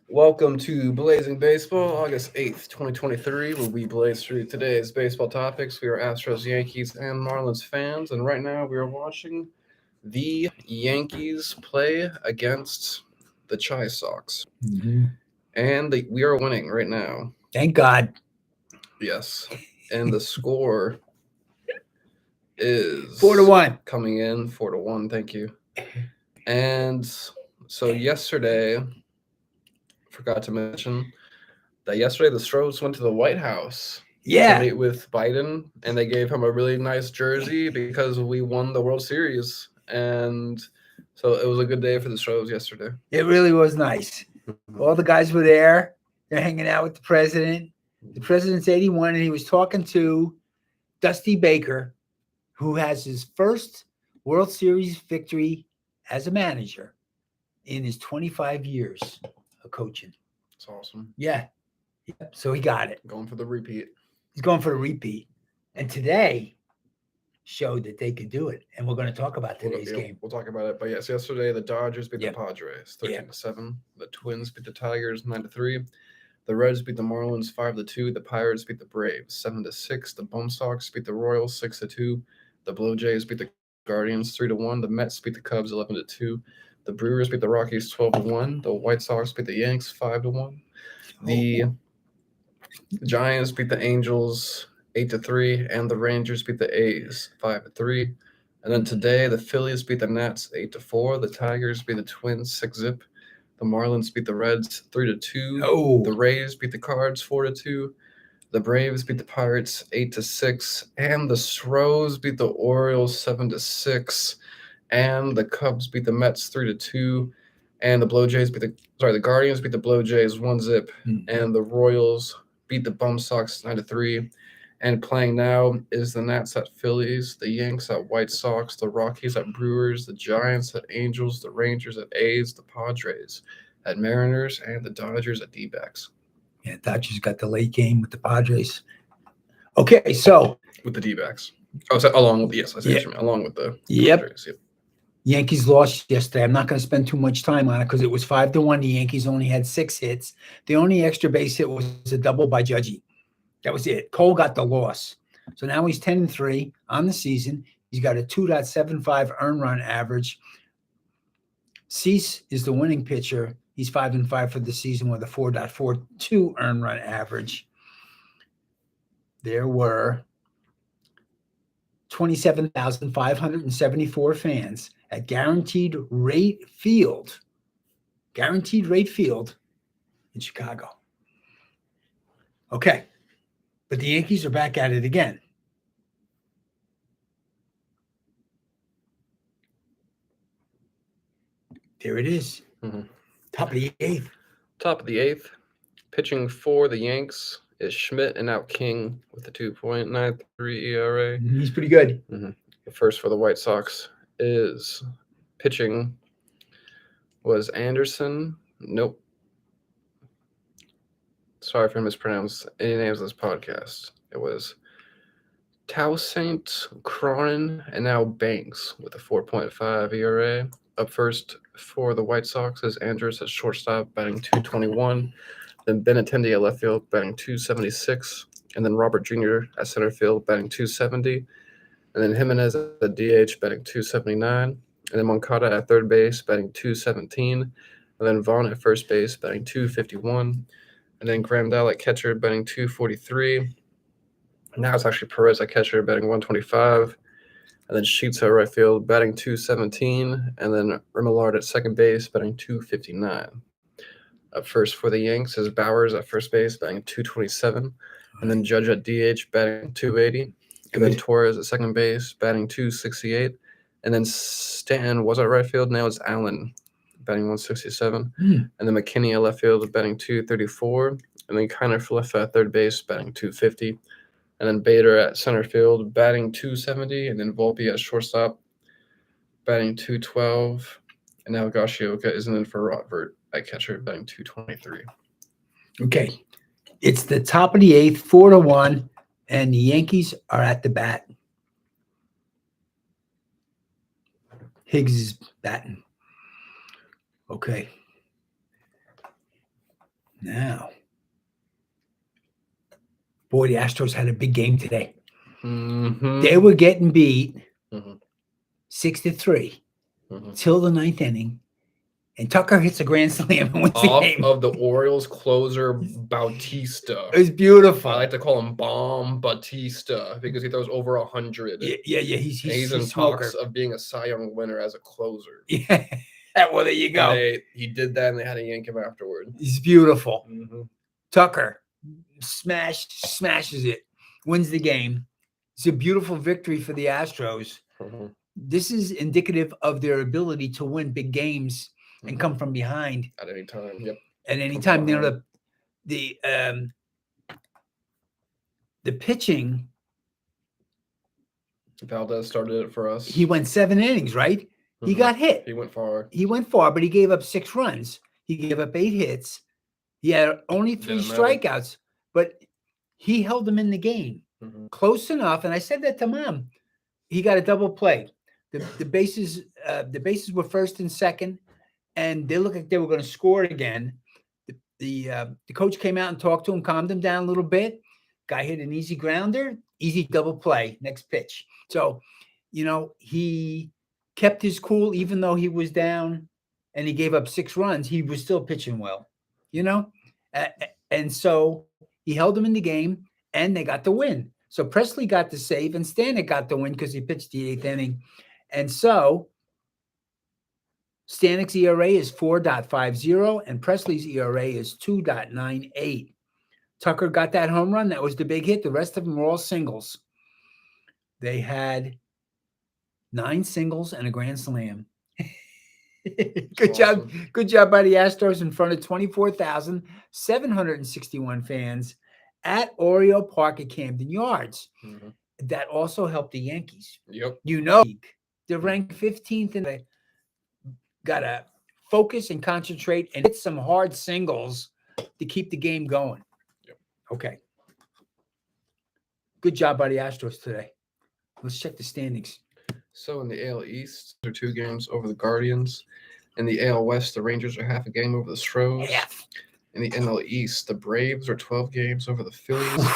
Welcome to Blazing Baseball, August 8th, 2023, where we blaze through today's baseball topics. We are Astros, Yankees, and Marlins fans, and right now we are watching the Yankees play against the Chi Sox. And we are winning right now. Thank God. Yes. And the score is 4-1. coming in 4-1. Thank you. And so yesterday, forgot to mention that yesterday the Astros went to the White House to Yeah, meet with Biden, and they gave him a really nice jersey because we won the World Series. And so it was a good day for the Astros yesterday. it really was nice. Mhm. All the guys were there. They're hanging out with the president. The president's 81, and he was talking to Dusty Baker, who has his first World Series victory as a manager in his 25 years of coaching. It's awesome. Yeah. Yep. So he got it. Going for the repeat. He's going for the repeat. And today showed that they could do it. And we're going to talk about today's game. We'll talk about it. But yes, yesterday the Dodgers beat Yep. the Padres Yep. 13-7. The Twins beat the Tigers 9-3. The Reds beat the Marlins 5-2. The Pirates beat the Braves 7-6. The Bum Sox beat the Royals 6-2. The Blue Jays beat the Guardians 3-1. The Mets beat the Cubs 11-2. The Brewers beat the Rockies 12-1. The White Sox beat the Yanks 5-1. The Giants beat the Angels 8-3, and the Rangers beat the A's 5-3. And then today, the Phillies beat the Nats 8-4. The Tigers beat the Twins 6-zip. The Marlins beat the Reds 3-2. Oh, The Rays beat the Cards 4-2. The Braves beat the Pirates 8-6, and the Astros beat the Orioles 7-6, and the Cubs beat the Mets 3-2, and the Guardians beat the Blue Jays 1-zip, and the Royals beat the Bum Sox 9-3. And playing now is the Nats at Phillies, the Yanks at White Sox, the Rockies at Brewers, the Giants at Angels, the Rangers at A's, the Padres at Mariners, and the Dodgers at D-backs. yeah, Dodgers got the late game with the Padres. Okay, so With the D-backs. Oh, so along with along with the Padres. Yep. Yankees lost yesterday. I'm not going to spend too much time on it because it was 5-1. The Yankees only had 6 hits. The only extra base hit was a double by Judgy. That was it. Cole got the loss. So now he's 10-3 on the season. He's got a 2.75 earned run average. Cease is the winning pitcher. He's 5-5 for the season with a 4.42 earned run average. There were 27,574 fans at Guaranteed Rate Field in Chicago. Okay, but the Yankees are back at it again. There it is. Mm-hmm. Top of the 8th. Top of the 8th. Pitching for the Yanks is Schmidt, and out King with a 2.93 ERA. He's pretty good. Mm-hmm. The first for the White Sox is pitching was Anderson. Nope. Sorry if I mispronounced any names of this podcast. It was Toussaint, Cronin, and now Banks with a 4.5 ERA. Up first for the White Sox is Andrus at shortstop, batting 221. Then Benintendi at left field, batting 276. And then Robert Jr. at center field, batting 270. And then Jimenez at DH, batting 279. And then Moncada at third base, batting 217. And then Vaughn at first base, batting 251. And then Grandal at catcher, batting 243. Now it's actually Perez at catcher, batting 125. And then Sheets at right field, batting 217. And then Remillard at second base, batting 259. Up first for the Yanks is Bowers at first base, batting 227. And then Judge at DH, batting 280. And then Torres at second base, batting 268. And then Stanton was at right field. Now it's Allen, batting 167. And then McKinney at left field, batting 234. And then Kiner Falefa at third base, batting 250. And then Bader at center field, batting 270. And then Volpe at shortstop, batting 212. And now Gashioka is in for Rotvert at catcher, batting 223. Okay. It's the top of the 8th, 4-1, and the Yankees are at the bat. Higgs is batting. Okay. Now, boy, the Astros had a big game today. Mm-hmm. They were getting beat Mhm. 6-3 Mhm. till the ninth inning, and Tucker hits a grand slam and wins the Off game. of the Orioles closer Bautista. It was beautiful. I like to call him Bomb Bautista because he throws over 100. Yeah. He's And he's in smoker. talks of being a Cy Young winner as a closer. Yeah. Well, there you go. And he did that, and they had to yank him afterward. He's beautiful. Mm-hmm. Tucker smashes it, wins the game. It's a beautiful victory for the Astros. Mm-hmm. This is indicative of their ability to win big games and come from behind At any time. Yep. at any time. You know, the pitching. Valdez started it for us. He went 7 innings, right? Mm-hmm. He got hit. He went far. But he gave up 6 runs. He gave up 8 hits. He had only 3 strikeouts, but he held them in the game close enough. And I said that to Mom. He got a double play. The bases were first and second, and they looked like they were going to score again. The coach came out and talked to him, calmed him down a little bit. Guy hit an easy grounder, easy double play, next pitch. So, you know, he kept his cool even though he was down and he gave up 6 runs. He was still pitching well, you know? And so he held them in the game, and they got the win. So Presley got the save, and Stanek got the win because he pitched the 8th inning. And so Stanek's ERA is 4.50, and Presley's ERA is 2.98. Tucker got that home run. That was the big hit. The rest of them were all singles. They had 9 singles and a grand slam. Good job. Good job by the Astros in front of 24,761 fans at Oriole Park at Camden Yards. Mm-hmm. That also helped the Yankees. Yep. You know, they're ranked 15th, and they got to focus and concentrate and hit some hard singles to keep the game going. Yep. Okay. Good job by the Astros today. Let's check the standings. So in the AL East, there are 2 games over the Guardians. In the AL West, the Rangers are half a game over the Astros. Half. In the NL East, the Braves are 12 games over the Phillies.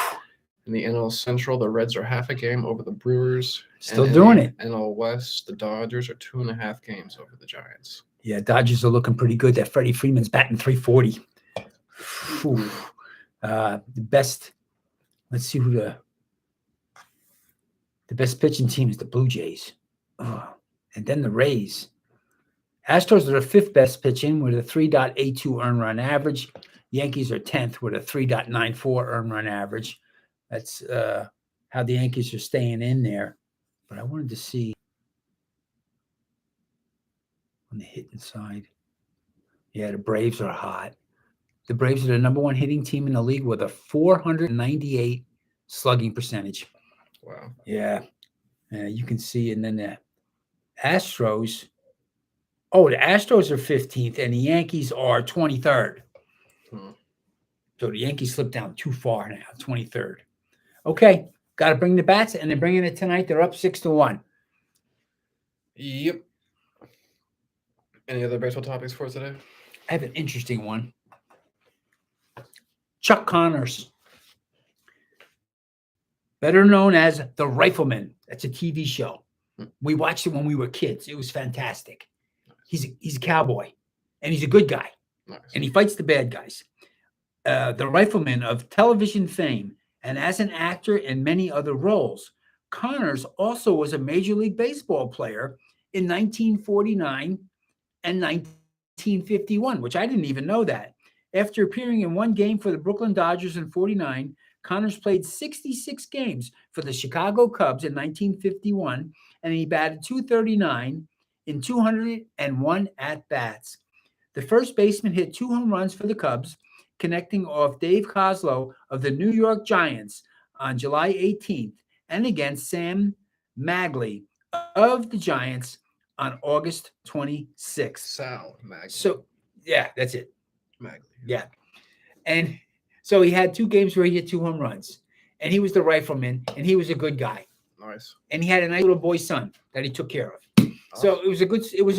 In the NL Central, the Reds are half a game over the Brewers. Still doing it. NL West, the Dodgers are 2.5 games over the Giants. Yeah, Dodgers are looking pretty good. That Freddie Freeman's batting 340. The best. Let's see who the best pitching team is. The Blue Jays, and then the Rays. Astros are the 5th best pitching with a 3.82 earned run average. Yankees are 10th with a 3.94 earned run average. That's how the Yankees are staying in there. But I wanted to see on the hitting side. Yeah, the Braves are hot. The Braves are the number 1 hitting team in the league with a 498 slugging percentage. Wow. Yeah. You can see. And then the Astros. Oh, the Astros are 15th, and the Yankees are 23rd. So the Yankees slipped down too far now, 23rd. Okay, got to bring the bats, and they're bringing it tonight. They're up 6-1. Yep. Any other baseball topics for today? I have an interesting one. Chuck Connors, better known as the Rifleman. That's a TV show. We watched it when we were kids. It was fantastic. He's a cowboy, and he's a good guy, and he fights the bad guys. The Rifleman of television fame, and as an actor in many other roles, Connors also was a Major League Baseball player in 1949 and 1951, which I didn't even know that. After appearing in 1 game for the Brooklyn Dodgers in 49, Connors played 66 games for the Chicago Cubs in 1951, and he batted .239 in 201 at-bats. The first baseman hit 2 home runs for the Cubs, connecting off Dave Kozlow of the New York Giants on July 18th, and against Sam Magley of the Giants on August 26th. Sal Magley. So, yeah, that's it. Magley. Yeah. And so he had 2 games where he hit 2 home runs, and he was the Rifleman, and he was a good guy. Nice. And he had a nice little boy son that he took care of. So it was a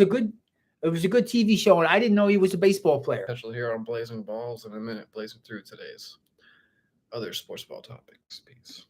good It was a good TV show, and I didn't know he was a baseball player. Special here on Blazing Balls in a minute, blazing through today's other sports ball topics. Peace.